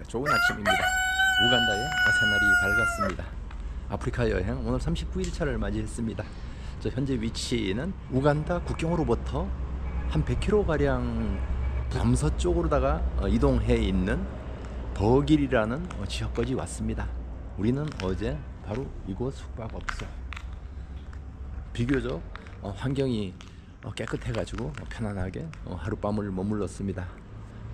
좋은 아침입니다. 우간다의 새날이 밝았습니다. 아프리카 여행 오늘 39일차를 맞이했습니다. 저 현재 위치는 우간다 국경으로부터 한 100km가량 남서쪽으로다가 이동해 있는 버길이라는 지역까지 왔습니다. 우리는 어제 바로 이곳 숙박업소, 비교적 환경이 깨끗해가지고 편안하게 하룻밤을 머물렀습니다.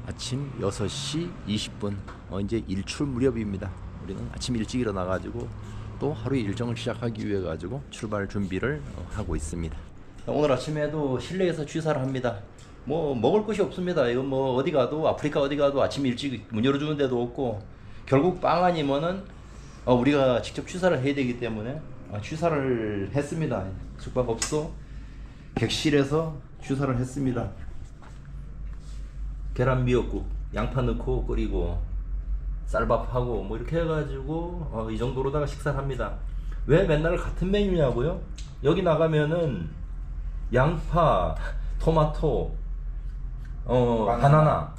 아침 6시 20분 이제 일출 무렵입니다. 우리는 아침 일찍 일어나가지고 또 하루의 일정을 시작하기 위해 가지고 출발 준비를 하고 있습니다. 오늘 아침에도 실내에서 취사를 합니다. 뭐 먹을 것이 없습니다. 이건 뭐 어디 가도, 아프리카 어디 가도 아침 일찍 문 열어주는 데도 없고, 결국 빵 아니면은 우리가 직접 취사를 해야 되기 때문에 취사를 했습니다. 숙박업소 객실에서 취사를 했습니다. 계란 미역국, 양파 넣고 끓이고 쌀밥하고 뭐 이렇게 해가지고 이 정도로다가 식사를 합니다. 왜 맨날 같은 메뉴냐고요? 여기 나가면은 양파, 토마토, 바나나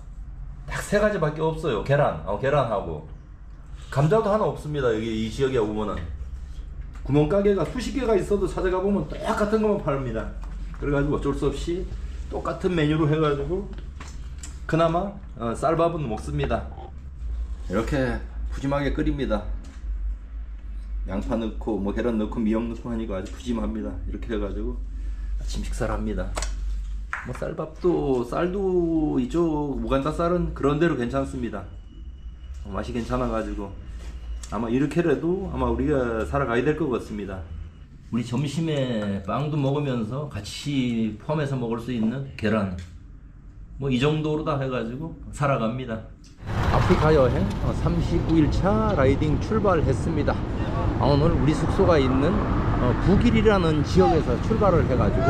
딱 3가지밖에 없어요. 계란하고 감자도 하나 없습니다. 여기 이 지역에 오면은 구멍가게가 수십 개가 있어도 찾아가 보면 똑같은 것만 팔립니다. 그래가지고 어쩔 수 없이 똑같은 메뉴로 해가지고 그나마 쌀밥은 먹습니다. 이렇게 푸짐하게 끓입니다. 양파 넣고 뭐 계란 넣고 미역 넣고 하니까 아주 푸짐합니다. 이렇게 해가지고 아침 식사를 합니다. 뭐 쌀도 이쪽 우간다 쌀은 그런대로 괜찮습니다. 맛이 괜찮아가지고 아마 이렇게라도 아마 우리가 살아가야 될 것 같습니다. 우리 점심에 빵도 먹으면서 같이 포함해서 먹을 수 있는 계란 뭐 이 정도로 다 해가지고 살아갑니다. 아프리카 여행 39일차 라이딩 출발했습니다. 오늘 우리 숙소가 있는 부길이라는 지역에서 출발을 해가지고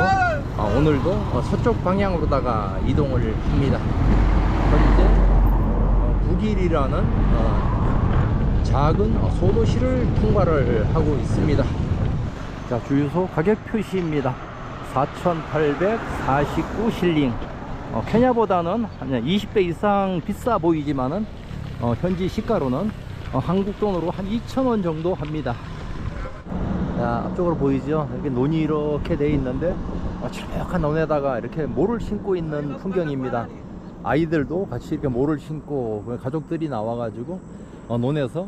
오늘도 서쪽 방향으로다가 이동을 합니다. 현재 부길이라는 작은 소도시를 통과를 하고 있습니다. 자, 주유소 가격 표시입니다. 4,849 실링. 케냐보다는 한 20배 이상 비싸 보이지만은 현지 시가로는 한국 돈으로 한 2,000원 정도 합니다. 자, 앞쪽으로 보이죠? 이렇게 논이 이렇게 돼 있는데 칠흑한 논에다가 이렇게 모를 신고 있는 풍경입니다. 아이들도 같이 이렇게 모를 신고 가족들이 나와가지고 논에서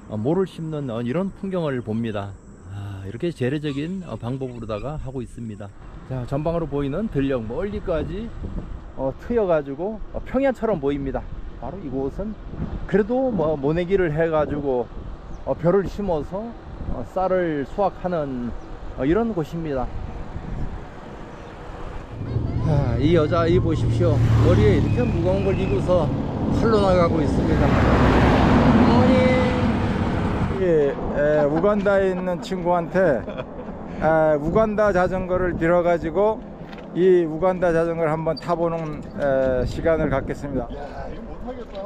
모를 심는 이런 풍경을 봅니다. 이렇게 재래적인 방법으로다가 하고 있습니다. 자, 전방으로 보이는 들녘 멀리까지 트여가지고 평야처럼 보입니다. 바로 이곳은 그래도 모내기를 해가지고 벼를 심어서 쌀을 수확하는 이런 곳입니다. 이 여자아이 보십시오. 머리에 이렇게 무거운 걸 이고서 팔로 나가고 있습니다. 예, 우간다에 있는 친구한테 우간다 자전거를 빌어가지고 이 우간다 자전거를 한번 타보는 시간을 갖겠습니다. 야, 이거 못하겠다.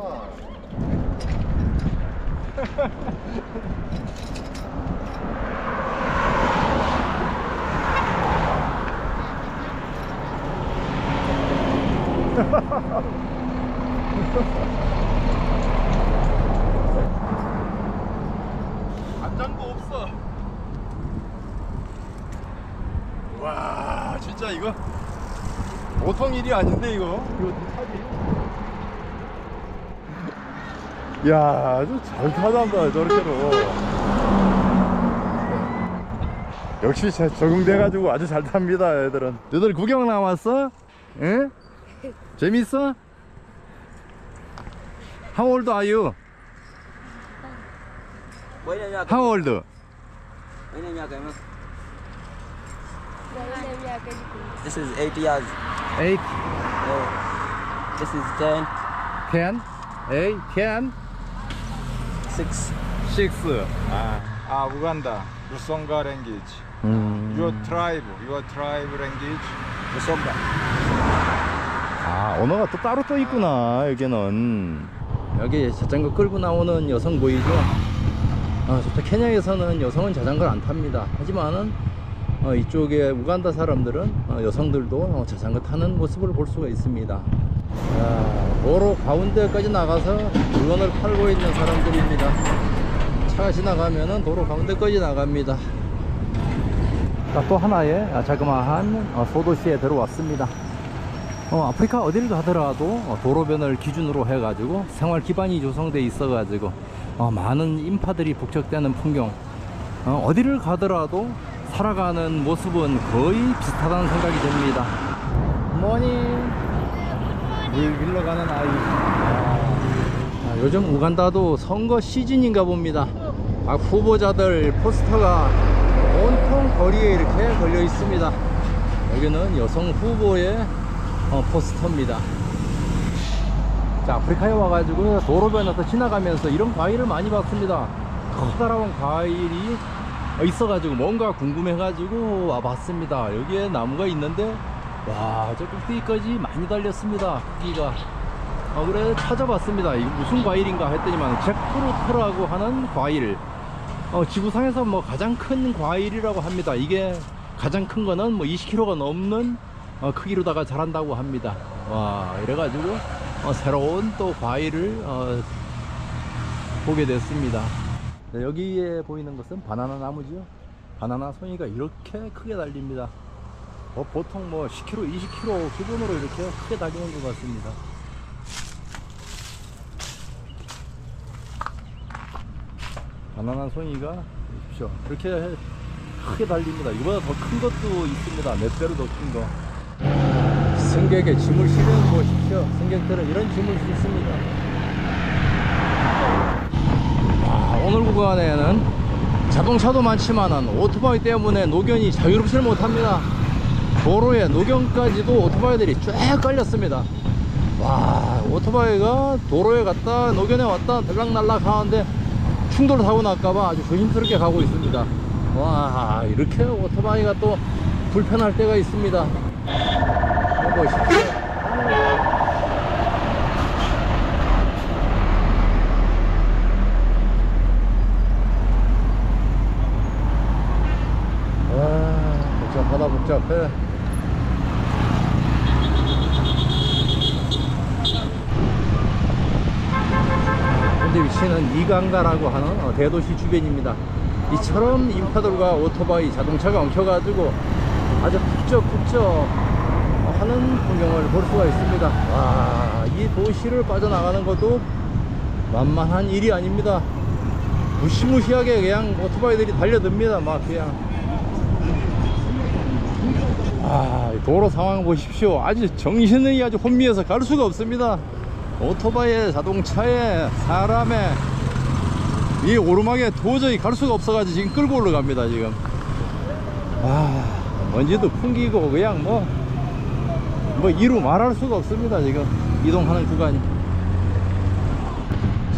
안장도 없어. 와, 진짜 이거 보통 일이 아닌데 이거 타지. 야, 아주 잘 타단다 저렇게로. 역시 적응돼가지고 아주 잘 탑니다. 애들은. 너들 구경 나왔어? 응? 재밌어? How old are you? How old? This is 8 years. 8, This is 10, 10, 8, 10, 6. 6. 우간다. 루송가 랭귀지. Your tribe language. Musonga. 언어가 또 따로 또 있구나. 여기는 여기 자전거 끌고 나오는 여성 보이죠? 저쪽 케냐에서는 여성은 자전거를 안 탑니다. 하지만은 이쪽에 우간다 사람들은 여성들도 자전거 타는 모습을 볼 수가 있습니다. 도로 가운데까지 나가서 물건을 팔고 있는 사람들입니다. 차가 지나가면은 도로 가운데까지 나갑니다. 또 하나의 자그마한 소도시에 들어왔습니다. 아프리카 어딜 가더라도 도로변을 기준으로 해가지고 생활 기반이 조성돼 있어가지고 많은 인파들이 북적대는 풍경, 어디를 가더라도 살아가는 모습은 거의 비슷하다는 생각이 듭니다. 모닝. 물 길러가는 아이. 요즘 우간다도 선거 시즌인가 봅니다. 각 후보자들 포스터가 온통 거리에 이렇게 걸려 있습니다. 여기는 여성 후보의 포스터입니다. 자, 아프리카에 와가지고 도로변에서 지나가면서 이런 과일을 많이 봤습니다. 커다란 과일이 있어가지고 뭔가 궁금해가지고 와봤습니다. 여기에 나무가 있는데 와, 저 꼭대기까지 많이 달렸습니다. 크기가. 그래 찾아봤습니다. 이게 무슨 과일인가 했더니만 잭프루트라고 하는 과일. 지구상에서 뭐 가장 큰 과일이라고 합니다. 이게 가장 큰 거는 뭐 20kg가 넘는 크기로다가 자란다고 합니다. 와, 이래가지고 새로운 또 과일을 보게 됐습니다. 네, 여기에 보이는 것은 바나나 나무죠. 바나나 송이가 이렇게 크게 달립니다. 보통 뭐 10kg, 20kg 기본으로 이렇게 크게 달리는 것 같습니다. 바나나 송이가 보십시오. 이렇게 크게 달립니다. 이거보다 더 큰 것도 있습니다. 몇 배로 더 큰 거. 승객의 짐을 실은 보십시오. 승객들은 이런 짐을 싣습니다. 오늘 구간에는 자동차도 많지만은 오토바이 때문에 노견이 자유롭지를 못합니다. 도로에 노견까지도 오토바이들이 쫙 깔렸습니다. 와, 오토바이가 도로에 갔다 노견에 왔다 들락날락 하는데 충돌 사고 날까봐 아주 조심스럽게 가고 있습니다. 와, 이렇게 오토바이가 또 불편할 때가 있습니다. 보십시오. 복잡하다 복잡해. 현재 위치는 이강가라고 하는 대도시 주변입니다. 이처럼 인파들과 오토바이, 자동차가 엉켜가지고 아주 북적북적 하는 풍경을 볼 수가 있습니다. 와, 이 도시를 빠져나가는 것도 만만한 일이 아닙니다. 무시무시하게 그냥 오토바이들이 달려듭니다. 막 그냥. 도로 상황 보십시오. 아주 정신이 아주 혼미해서 갈 수가 없습니다. 오토바이에 자동차에 사람에 이 오르막에 도저히 갈 수가 없어가지고 지금 끌고 올라갑니다. 지금 먼지도 풍기고 그냥 뭐 이루 말할 수가 없습니다. 지금 이동하는 구간이.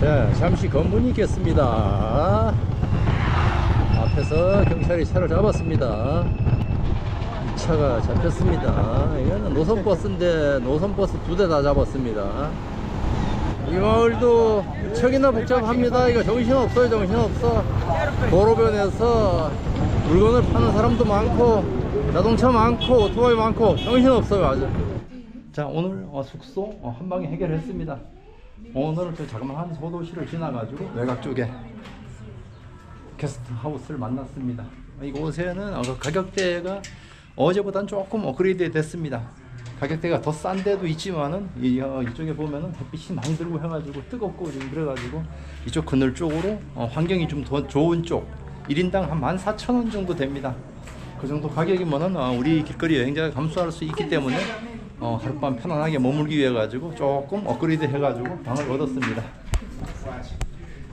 자, 잠시 검문이 있겠습니다. 앞에서 경찰이 차를 잡았습니다. 이 차가 잡혔습니다. 이거는 노선버스인데 노선버스 2대 다 잡았습니다. 이 마을도 무척이나 복잡합니다. 이거 정신없어요. 정신없어. 도로변에서 물건을 파는 사람도 많고 자동차 많고 오토바이 많고 정신없어요. 아주. 자, 오늘 숙소 한방에 해결했습니다. 오늘은 저 자그마한 소도시를 지나가지고 외곽 쪽에 게스트하우스를 만났습니다. 이곳에는 가격대가 어제보다는 조금 업그레이드 됐습니다. 가격대가 더 싼 데도 있지만은 이쪽에 보면은 햇빛이 많이 들고 해가지고 뜨겁고 지금 그래가지고 이쪽 그늘 쪽으로 환경이 좀 더 좋은 쪽 1인당 한 14,000원 정도 됩니다. 그 정도 가격이면은 우리 길거리 여행자가 감수할 수 있기 때문에 하룻밤 편안하게 머물기 위해 가지고 조금 업그레이드 해가지고 방을 얻었습니다.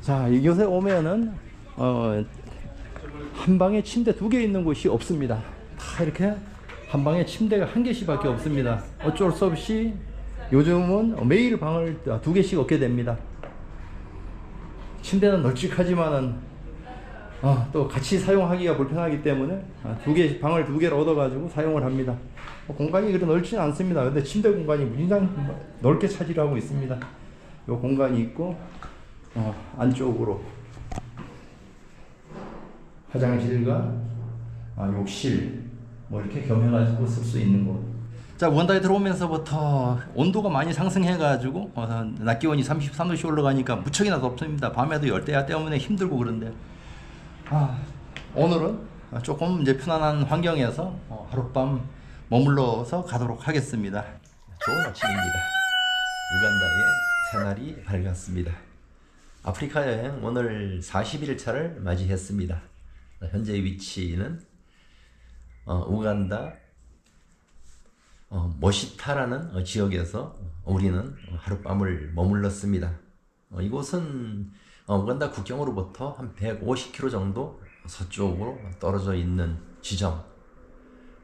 자, 이곳에 오면은 한 방에 침대 2개 있는 곳이 없습니다. 다 이렇게 한 방에 침대가 1개씩밖에 없습니다. 어쩔 수 없이 요즘은 매일 방을 2개씩 얻게 됩니다. 침대는 널찍하지만은 또 같이 사용하기가 불편하기 때문에 방을 2개를 얻어가지고 사용을 합니다. 공간이 그리 넓지는 않습니다. 근데 침대 공간이 무진장 넓게 차지하고 있습니다. 이 공간이 있고 안쪽으로 화장실과 욕실 뭐 이렇게 겸해가지고 쓸 수 있는 곳. 자, 우간다에 들어오면서부터 온도가 많이 상승해가지고 낮 기온이 33도씩 올라가니까 무척이나 덥습니다. 밤에도 열대야 때문에 힘들고 그런데 오늘은 조금 이제 편안한 환경에서 하룻밤 머물러서 가도록 하겠습니다. 좋은 아침입니다. 우간다의 새날이 밝았습니다. 아프리카 여행 오늘 40일차를 맞이했습니다. 현재 위치는 우간다 머시타라는 지역에서 우리는 하룻밤을 머물렀습니다. 이곳은 우간다 국경으로부터 한 150km 정도 서쪽으로 떨어져 있는 지점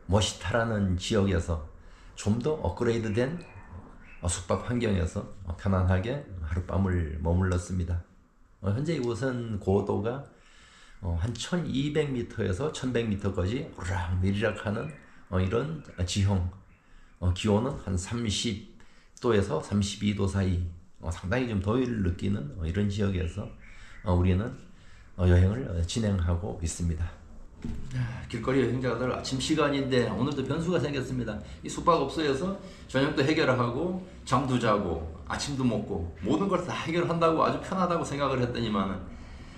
머시타라는 지역에서 좀 더 업그레이드된 숙박 환경에서 편안하게 하룻밤을 머물렀습니다. 현재 이곳은 고도가 한 1200m에서 1100m까지 오르락내리락하는 이런 지형, 기온은 한 30도에서 32도 사이, 상당히 좀 더위를 느끼는 이런 지역에서 우리는 여행을 진행하고 있습니다. 길거리 여행자들 아침 시간인데 오늘도 변수가 생겼습니다. 이 숙박업소에서 저녁도 해결하고 잠도 자고 아침도 먹고 모든 걸 다 해결한다고 아주 편하다고 생각을 했더니만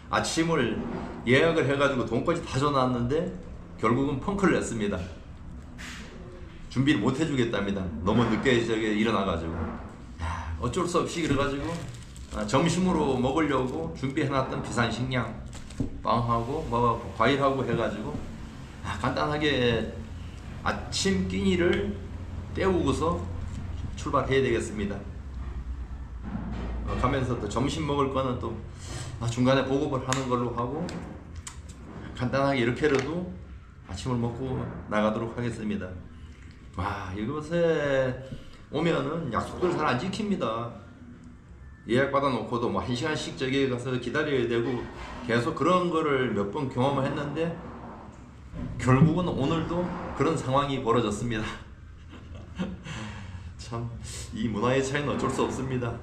아침을 예약을 해가지고 돈까지 다 줘놨는데 결국은 펑크를 냈습니다. 준비를 못 해주겠답니다. 너무 늦게 일어나가지고 어쩔 수 없이 그래가지고 점심으로 먹으려고 준비해놨던 비상식량 빵하고 뭐 과일하고 해가지고 간단하게 아침 끼니를 때우고서 출발해야 되겠습니다. 가면서 또 점심 먹을 거는 또 중간에 보급을 하는 걸로 하고 간단하게 이렇게라도 아침을 먹고 나가도록 하겠습니다. 이곳에 오면은 약속들 잘 안 지킵니다. 예약 받아 놓고도 뭐 1시간씩 저기 가서 기다려야 되고 계속 그런 거를 몇 번 경험을 했는데 결국은 오늘도 그런 상황이 벌어졌습니다. 참 이 문화의 차이는 어쩔 수 없습니다.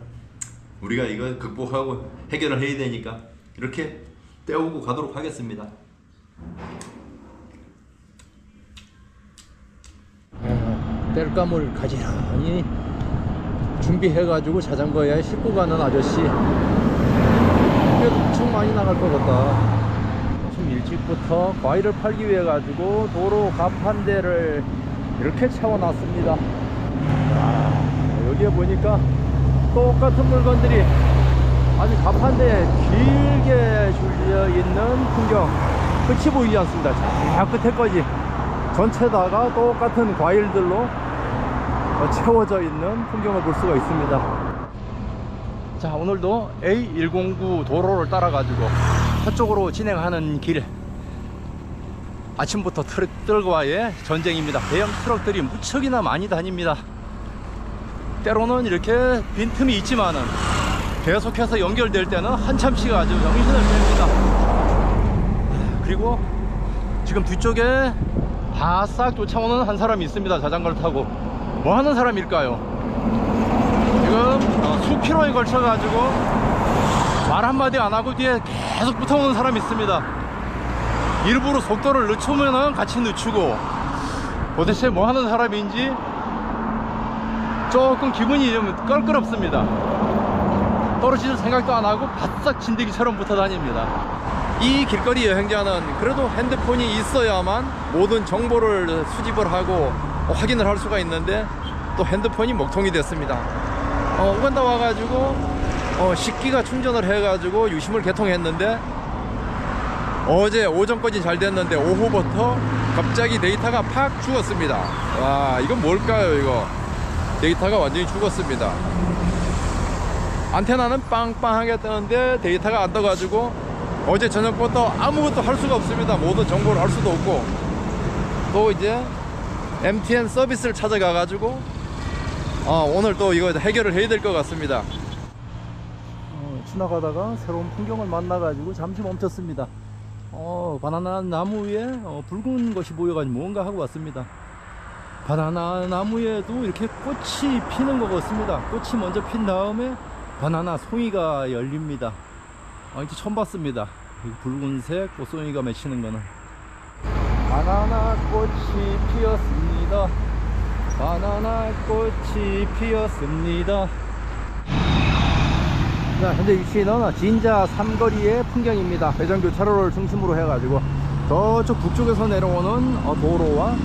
우리가 이거 극복하고 해결을 해야 되니까 이렇게 때우고 가도록 하겠습니다. 땔감을 가지런히 준비해가지고 자전거에 싣고 가는 아저씨 엄청 많이 나갈 것 같다. 좀 일찍부터 과일을 팔기 위해 가지고 도로 가판대를 이렇게 채워놨습니다. 여기에 보니까 똑같은 물건들이 아주 가판대에 길게 줄려 있는 풍경 끝이 보이지 않습니다. 저 끝에까지 전체다가 똑같은 과일들로 채워져 있는 풍경을 볼 수가 있습니다. 자, 오늘도 A109 도로를 따라 가지고 서쪽으로 진행하는 길, 아침부터 트럭들과의 전쟁입니다. 대형 트럭들이 무척이나 많이 다닙니다. 때로는 이렇게 빈틈이 있지만은 계속해서 연결될 때는 한참씩 아주 정신을 뺍니다. 그리고 지금 뒤쪽에 바싹 쫓아오는 한 사람이 있습니다. 자전거를 타고 뭐 하는 사람일까요? 지금 수킬로에 걸쳐 가지고 말 한마디 안 하고 뒤에 계속 붙어오는 사람이 있습니다. 일부러 속도를 늦추면은 같이 늦추고 도대체 뭐 하는 사람인지 조금 기분이 좀 껄끄럽습니다. 떨어질 생각도 안 하고 바싹 진드기처럼 붙어 다닙니다. 이 길거리 여행자는 그래도 핸드폰이 있어야만 모든 정보를 수집을 하고 확인을 할 수가 있는데 또 핸드폰이 먹통이 됐습니다. 우간다 와가지고 식기가 충전을 해가지고 유심을 개통했는데 어제 오전까지 잘 됐는데 오후부터 갑자기 데이터가 팍 죽었습니다. 와, 이건 뭘까요? 이거 데이터가 완전히 죽었습니다. 안테나는 빵빵하게 뜨는데 데이터가 안 떠가지고 어제 저녁부터 아무것도 할 수가 없습니다. 모든 정보를 알 수도 없고 또 이제 MTN 서비스를 찾아가 가지고 오늘 또 이거 해결을 해야 될 것 같습니다. 지나가다가 새로운 풍경을 만나 가지고 잠시 멈췄습니다. 바나나 나무 위에 붉은 것이 보여가지고 뭔가 하고 왔습니다. 바나나 나무에도 이렇게 꽃이 피는 것 같습니다. 꽃이 먼저 핀 다음에 바나나 송이가 열립니다. 이제 처음 봤습니다. 붉은색 꽃송이가 맺히는 거는. 바나나 꽃이 피었습니다. 바나나 꽃이 피었습니다. 자, 현재 위치는 진자 삼거리의 풍경입니다. 회전교차로를 중심으로 해가지고 저쪽 북쪽에서 내려오는 도로와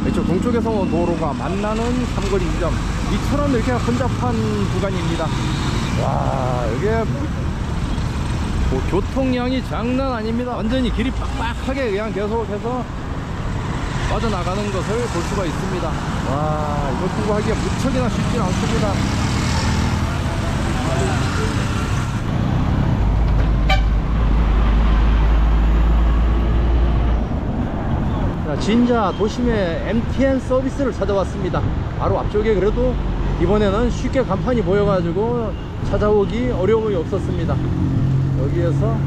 이쪽 동쪽에서 오는 도로가 만나는 삼거리 지점, 이처럼 이렇게 혼잡한 구간입니다. 와, 이게 뭐 교통량이 장난 아닙니다. 완전히 길이 빡빡하게 그냥 계속해서 빠져나가는 것을 볼 수가 있습니다. 와, 이거 통과하기가 무척이나 쉽지 않습니다. 자, 진자 도심의 MTN 서비스를 찾아왔습니다. 바로 앞쪽에 그래도 이번에는 쉽게 간판이 보여가지고 찾아오기 어려움이 없었습니다. 여기에서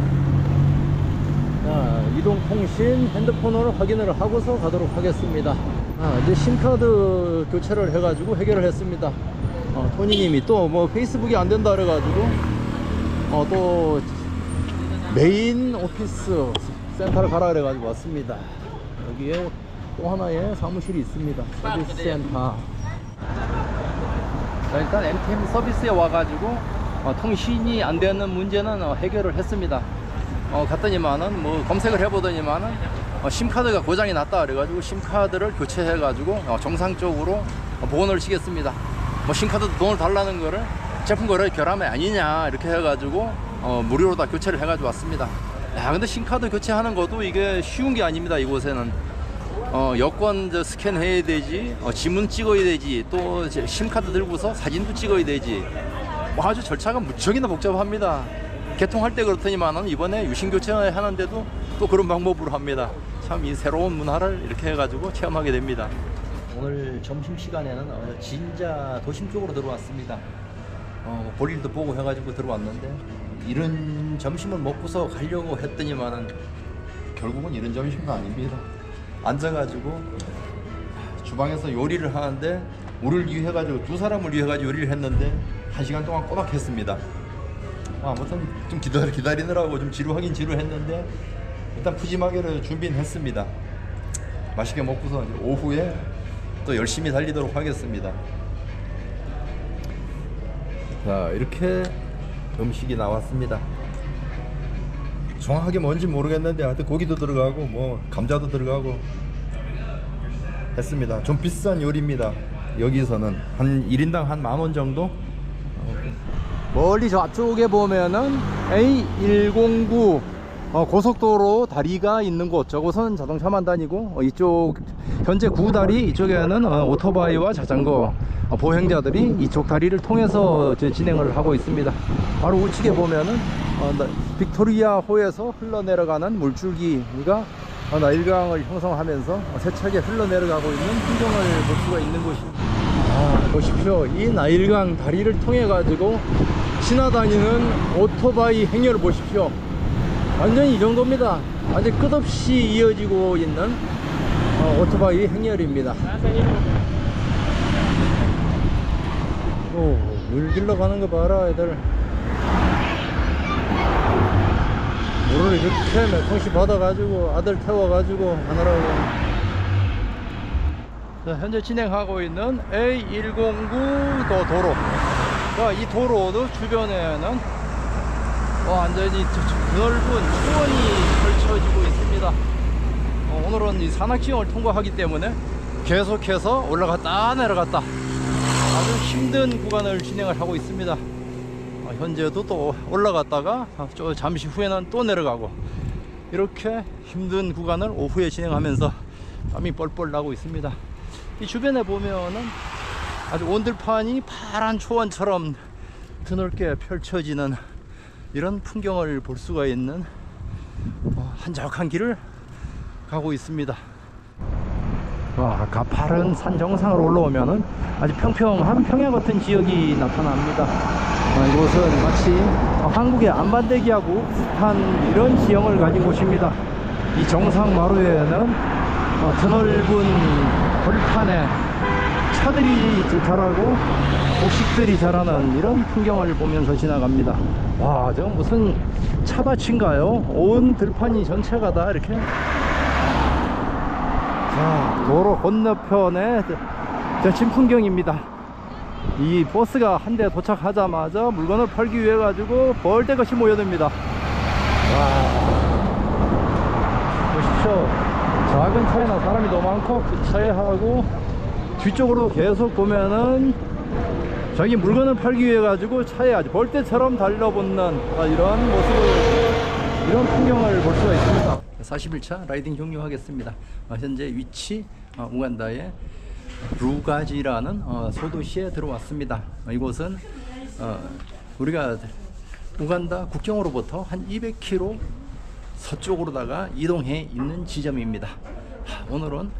이동통신 핸드폰으로 확인을 하고서 가도록 하겠습니다. 이제 심카드 교체를 해가지고 해결을 했습니다. 토니님이 또 뭐 페이스북이 안 된다 그래가지고 또 메인 오피스 센터를 가라 그래가지고 왔습니다. 여기에 또 하나의 사무실이 있습니다. 서비스 센터. 자, 일단 MTN 서비스에 와가지고 통신이 안 되는 문제는 해결을 했습니다. 갔더니만은 뭐 검색을 해보더니만은 심카드가 고장이 났다 그래가지고 심카드를 교체해가지고 정상적으로 복원을 시켰습니다. 뭐 심카드 돈을 달라는 거를 제품 거래 결함이 아니냐 이렇게 해가지고 무료로 다 교체를 해가지고 왔습니다. 야, 근데 심카드 교체하는 것도 이게 쉬운 게 아닙니다. 이곳에는 여권 스캔해야 되지, 지문 찍어야 되지, 또 심카드 들고서 사진도 찍어야 되지. 뭐 아주 절차가 무척이나 복잡합니다. 개통할 때 그렇더니만은 이번에 유심 교체를 하는데도 또 그런 방법으로 합니다. 참 이 새로운 문화를 이렇게 해가지고 체험하게 됩니다. 오늘 점심시간에는 진자 도심 쪽으로 들어왔습니다. 볼 일도 보고 해가지고 들어왔는데 이런 점심을 먹고서 가려고 했더니만은 결국은 이런 점심은 아닙니다. 앉아가지고 주방에서 요리를 하는데 우리를 위해 가지고 두 사람을 위해 가지고 요리를 했는데 1시간 동안 꼬박 했습니다. 아무튼 좀 기다리느라고 좀 지루하긴 지루했는데 일단 푸짐하게 준비는 했습니다. 맛있게 먹고서 이제 오후에 또 열심히 달리도록 하겠습니다. 자, 이렇게 음식이 나왔습니다. 정확하게 뭔지 모르겠는데 하여튼 고기도 들어가고 뭐 감자도 들어가고 했습니다. 좀 비싼 요리입니다. 여기서는 한 1인당 한 10,000원 정도? 멀리 저 앞쪽에 보면은 A109 고속도로 다리가 있는 곳, 저곳은 자동차만 다니고 이쪽 현재 구다리 이쪽에는 오토바이와 자전거 보행자들이 이쪽 다리를 통해서 진행을 하고 있습니다. 바로 우측에 보면은 빅토리아호에서 흘러내려가는 물줄기가 나일강을 형성하면서 세차게 흘러내려가고 있는 풍경을 볼 수가 있는 곳입니다. 보십시오. 이 나일강 다리를 통해 가지고 지나다니는 오토바이 행렬을 보십시오. 완전히 이 정도입니다. 아주 끝없이 이어지고 있는 오토바이 행렬입니다. 물 길러 가는 거 봐라, 애들. 물을 이렇게 몇 통씩 받아가지고 아들 태워가지고 하느라고. 자, 현재 진행하고 있는 A109 도로. 자, 이 도로도 주변에는 완전히 넓은 초원이 펼쳐지고 있습니다. 오늘은 이 산악지형을 통과하기 때문에 계속해서 올라갔다 내려갔다 아주 힘든 구간을 진행을 하고 있습니다. 현재도 또 올라갔다가 잠시 후에는 또 내려가고 이렇게 힘든 구간을 오후에 진행하면서 땀이 뻘뻘 나고 있습니다. 이 주변에 보면은 아주 온들판이 파란 초원처럼 드넓게 펼쳐지는 이런 풍경을 볼 수가 있는 한적한 길을 가고 있습니다. 와, 가파른 산 정상으로 올라오면은 아주 평평한 평야 같은 지역이 나타납니다. 이곳은 마치 한국의 안반대기하고 비슷한 이런 지형을 가진 곳입니다. 이 정상 마루에는 드넓은 벌판에 차들이 자라고 곡식들이 자라는 이런 풍경을 보면서 지나갑니다. 와, 저 무슨 차밭인가요? 온 들판이 전체가 다 이렇게. 자, 도로 건너편에 대친 풍경입니다. 이 버스가 한 대 도착하자마자 물건을 팔기 위해 가지고 벌떼같이 모여듭니다. 와, 보십시오. 작은 차에나 사람이 너무 많고 그 차에 하고 뒤쪽으로 계속 보면은 자기 물건을 팔기 위해 가지고 차에 아주 벌떼처럼 달려붙는 이런 모습을, 이런 풍경을 볼 수가 있습니다. 41차 라이딩 종료하겠습니다. 현재 위치 우간다의 루가지라는 소도시에 들어왔습니다. 이곳은 우리가 우간다 국경으로부터 한 200km 서쪽으로다가 이동해 있는 지점입니다. 오늘은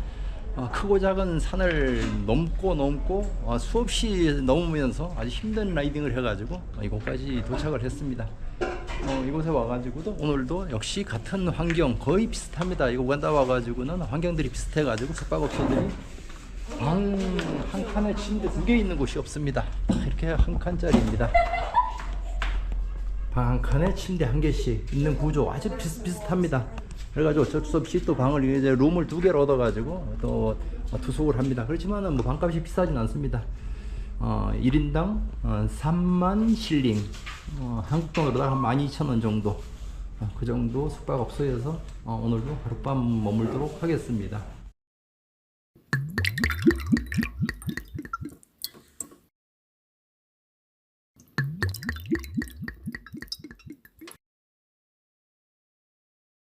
크고 작은 산을 넘고 수없이 넘으면서 아주 힘든 라이딩을 해가지고 이곳까지 도착을 했습니다. 이곳에 와가지고도 오늘도 역시 같은 환경 거의 비슷합니다. 이거 우간다 와가지고는 환경들이 비슷해가지고 숙박업소들이 한 칸에 침대 2개 있는 곳이 없습니다. 이렇게 한 칸짜리입니다. 방 한 칸에 침대 1개씩 있는 구조 아주 비슷합니다. 그래가지고 어쩔 수 없이 또 방을 이제 룸을 2개를 얻어가지고 또 투숙을 합니다. 그렇지만은 뭐 방값이 비싸진 않습니다. 1인당 3만 실링, 한국 돈으로 한 12,000원 정도, 그 정도 숙박업소에서 오늘도 하룻밤 머물도록 하겠습니다.